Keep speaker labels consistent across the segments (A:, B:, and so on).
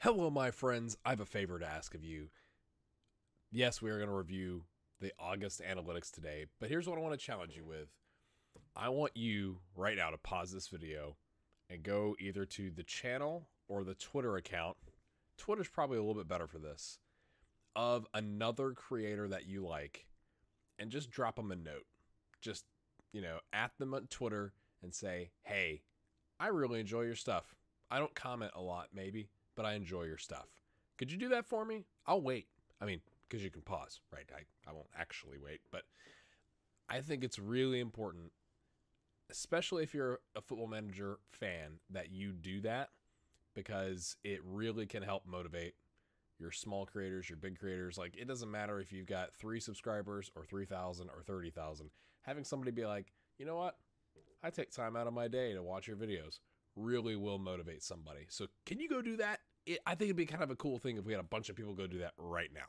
A: Hello, my friends. I have a favor to ask of you. Yes, we are going to review the August analytics today, but here's what I want to challenge you with. I want you right now to pause this video and go either to the channel or the Twitter account. Twitter's probably a little bit better for this, of another creator that you like, and just drop them a note. Just, at them on Twitter and say, hey, I really enjoy your stuff. I don't comment a lot, maybe, but I enjoy your stuff. Could you do that for me? I'll wait. I mean, because you can pause, right? I won't actually wait, but I think it's really important, especially if you're a Football Manager fan, that you do that, because it really can help motivate your small creators, your big creators. Like, it doesn't matter if you've got 3 subscribers or 3,000 or 30,000. Having somebody be like, you know what? I take time out of my day to watch your videos really will motivate somebody. So can you go do that? I think it'd be kind of a cool thing if we had a bunch of people go do that right now.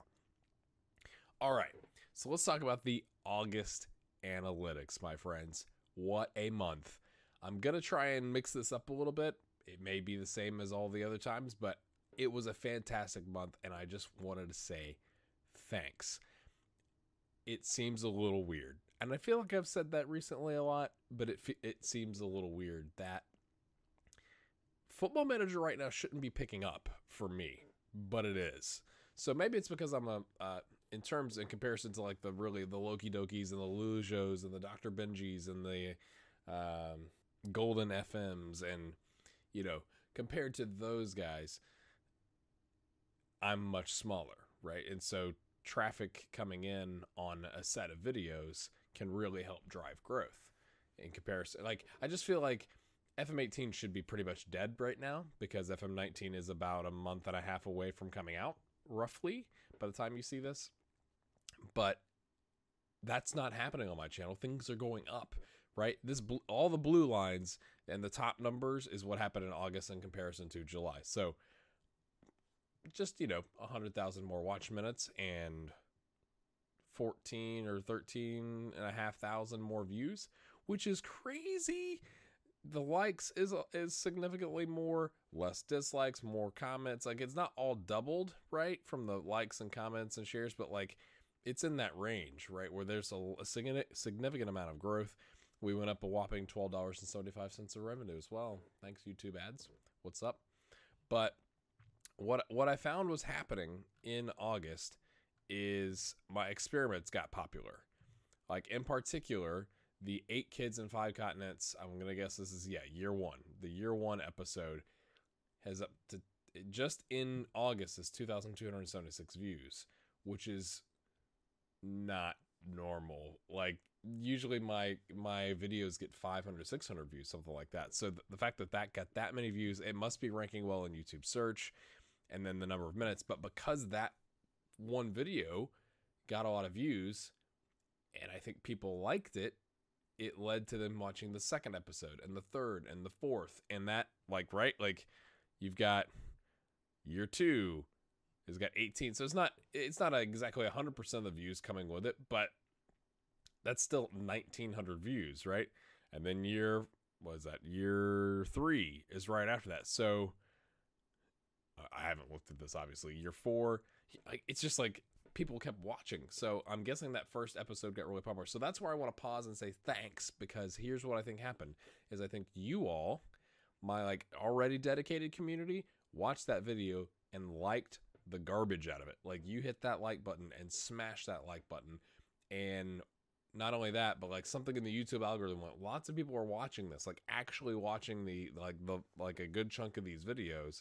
A: All right, so let's talk about the August analytics, my friends. What a month. I'm going to try and mix this up a little bit. It may be the same as all the other times, but it was a fantastic month, and I just wanted to say thanks. It seems a little weird, and I feel like I've said that recently a lot, but it seems a little weird that Football Manager right now shouldn't be picking up for me, but it is. So maybe it's because I'm in comparison to like the Loki Dokis and the Lujos and the Dr. Benjis and the Golden FMs, and compared to those guys, I'm much smaller, right? And so traffic coming in on a set of videos can really help drive growth in comparison. Like, I just feel like FM18 should be pretty much dead right now, because FM19 is about a month and a half away from coming out, roughly, by the time you see this. But that's not happening on my channel. Things are going up, right? All the blue lines and the top numbers is what happened in August in comparison to July. So just, 100,000 more watch minutes and 14 or 13,500 more views, which is crazy. The likes is significantly more, less dislikes, more comments. Like, it's not all doubled, right, from the likes and comments and shares, but like, it's in that range, right, where there's a significant amount of growth. We went up a whopping $12.75 of revenue as well. Thanks, YouTube ads. What's up? But what I found was happening in August is my experiments got popular. Like, in particular, the 8 Kids in 5 Continents, I'm going to guess this is, year 1. The year 1 episode has up to, just in August, is 2,276 views, which is not normal. Like, usually my videos get 500, 600 views, something like that. So the fact that got that many views, it must be ranking well in YouTube search, and then the number of minutes. But because that one video got a lot of views, and I think people liked it, it led to them watching the second episode and the third and the fourth, and that, like, right, like, you've got year 2 has got 18, so it's not exactly 100% of the views coming with it, but that's still 1,900 views, right? And then year 3 is right after that. So I haven't looked at this, obviously. Year 4, like, it's just like people kept watching. So I'm guessing that first episode got really popular. So that's where I want to pause and say thanks, because here's what I think happened is I think you all, my like already dedicated community, watched that video and liked the garbage out of it. Like, you hit that like button and smash that like button. And not only that, but like something in the YouTube algorithm went, lots of people are watching this, like actually watching the a good chunk of these videos,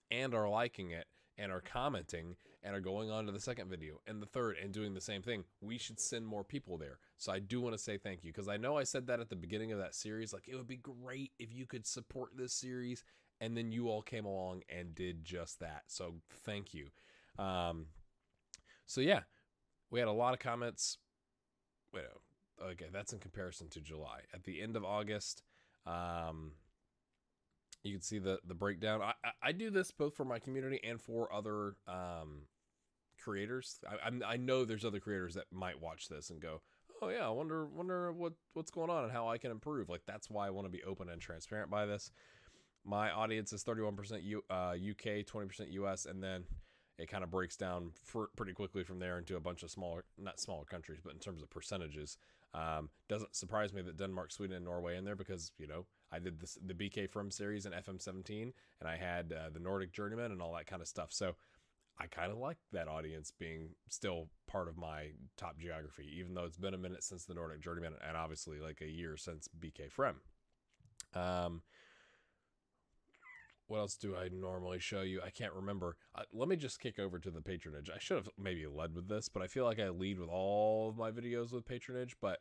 A: and are liking it and are commenting and are going on to the second video and the third and doing the same thing. We should send more people there. So I do want to say thank you, because I know I said that at the beginning of that series, like, it would be great if you could support this series, and then you all came along and did just that. So thank you. So yeah, we had a lot of comments. Okay, that's in comparison to July. At the end of August, you can see the breakdown. I do this both for my community and for other creators. I know there's other creators that might watch this and go, oh yeah, I wonder what's going on and how I can improve. Like, that's why I want to be open and transparent by this. My audience is 31% UK, 20% US, and then it kind of breaks down pretty quickly from there into a bunch of smaller, not smaller countries, but in terms of percentages. Doesn't surprise me that Denmark, Sweden, and Norway in there because, you know, I did the BK From series in FM17, and I had the Nordic Journeyman and all that kind of stuff. So I kind of like that audience being still part of my top geography, even though it's been a minute since the Nordic Journeyman and obviously like a year since BK From. What else do I normally show you? I can't remember. Let me just kick over to the patronage. I should have maybe led with this, but I feel like I lead with all of my videos with patronage. But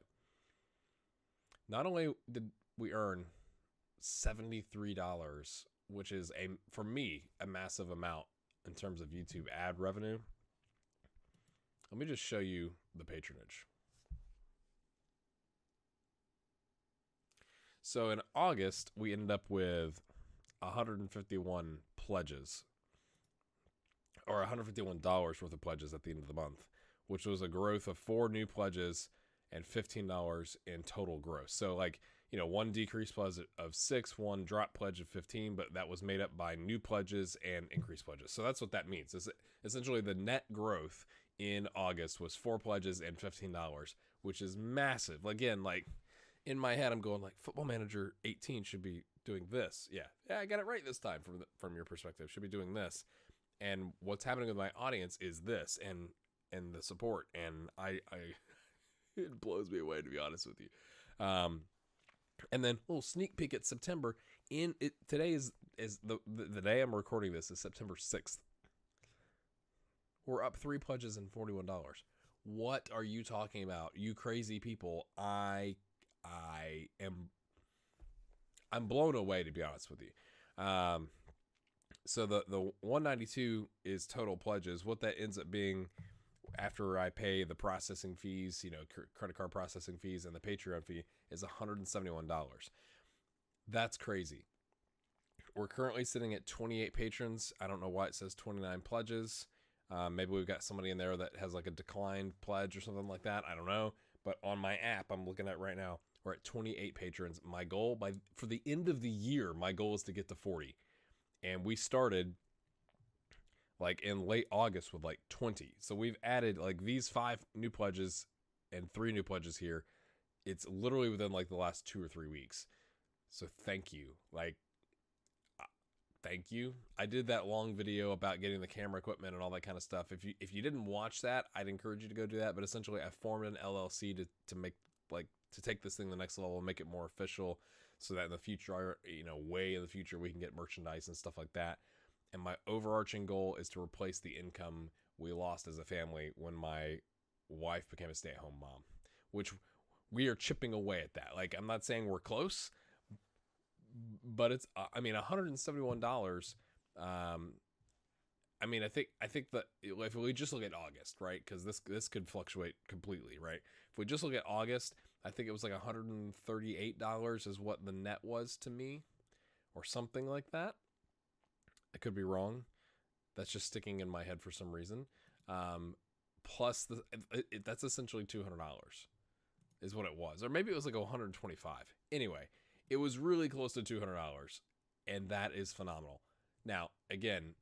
A: not only did we earn $73, which is for me a massive amount in terms of YouTube ad revenue. Let me just show you the patronage. So in August, we ended up with 151 pledges, or $151 worth of pledges at the end of the month, which was a growth of 4 new pledges and $15 in total gross. So like, you know, one decreased pledge of 6, one drop pledge of 15, but that was made up by new pledges and increased pledges. So that's what that means. Is essentially the net growth in August was 4 pledges and $15, which is massive. Again, like in my head, I'm going like Football Manager 18 should be doing this. Yeah, I got it right this time from your perspective. Should be doing this. And what's happening with my audience is this, and the support. And I it blows me away, to be honest with you. And then a little sneak peek at September. Today is the day I'm recording this is September 6th. We're up 3 pledges and $41. What are you talking about, you crazy people? I'm blown away, to be honest with you. So the 192 is total pledges. What that ends up being after I pay the processing fees, you know, credit card processing fees and the Patreon fee is $171. That's crazy. We're currently sitting at 28 patrons. I don't know why it says 29 pledges. Maybe we've got somebody in there that has like a declined pledge or something like that. I don't know. But on my app I'm looking at right now, we're at 28 patrons. My goal for the end of the year, my goal is to get to 40. And we started like in late August with like 20. So we've added like these 5 new pledges and 3 new pledges here. It's literally within like the last 2 or 3 weeks. So thank you. Like, thank you. I did that long video about getting the camera equipment and all that kind of stuff. If you didn't watch that, I'd encourage you to go do that. But essentially I formed an LLC to make to take this thing to the next level and make it more official so that in the future, you know, way in the future, we can get merchandise and stuff like that. And my overarching goal is to replace the income we lost as a family when my wife became a stay-at-home mom, which we are chipping away at that. Like, I'm not saying we're close, but it's, I mean, $171. I mean, I think that if we just look at August, right? Because this could fluctuate completely, right? If we just look at August, I think it was like $138 is what the net was to me, or something like that. I could be wrong. That's just sticking in my head for some reason. Plus, that's essentially $200 is what it was, or maybe it was like 125. Anyway, it was really close to $200, and that is phenomenal. Now, again,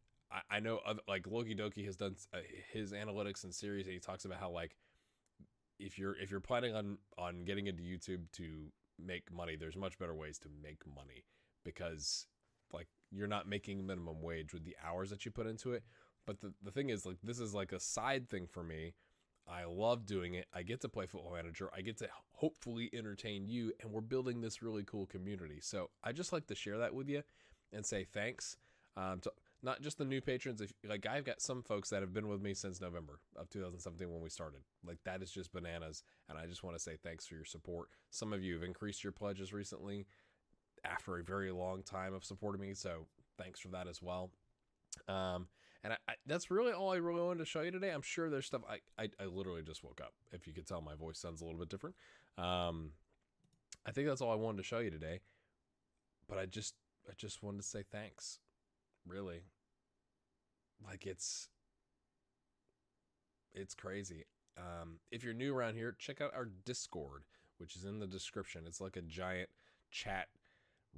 A: I know like Loki Doki has done his analytics and series, and he talks about how like if you're planning on getting into YouTube to make money, there's much better ways to make money because like you're not making minimum wage with the hours that you put into it. But the thing is, like, this is like a side thing for me. I love doing it. I get to play Football Manager. I get to hopefully entertain you, and we're building this really cool community. So I just like to share that with you and say thanks to not just the new patrons. If like I've got some folks that have been with me since November of 2017 when we started. Like that is just bananas, and I just want to say thanks for your support. Some of you have increased your pledges recently after a very long time of supporting me, so thanks for that as well. And that's really all I really wanted to show you today. I'm sure there's stuff I literally just woke up. If you could tell, my voice sounds a little bit different. I think that's all I wanted to show you today. But I just wanted to say thanks. Really. Like it's crazy. If you're new around here, check out our Discord, which is in the description. It's like a giant chat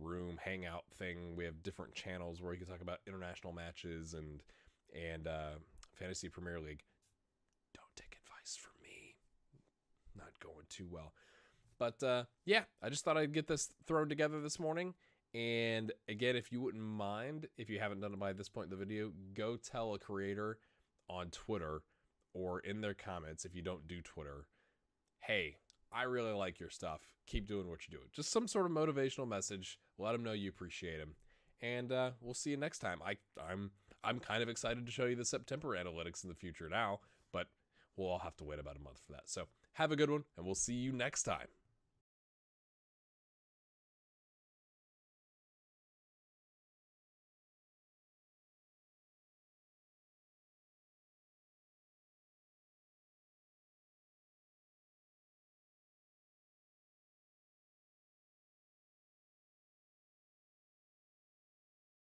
A: room hangout thing. We have different channels where you can talk about international matches and Fantasy Premier League. Don't take advice from me. Not going too well. But yeah, I just thought I'd get this thrown together this morning. And again, if you wouldn't mind, if you haven't done it by this point in the video, go tell a creator on Twitter or in their comments, if you don't do Twitter, hey, I really like your stuff. Keep doing what you're doing. Just some sort of motivational message. Let them know you appreciate them. And we'll see you next time. I'm kind of excited to show you the September analytics in the future now, but we'll all have to wait about a month for that. So have a good one, and we'll see you next time.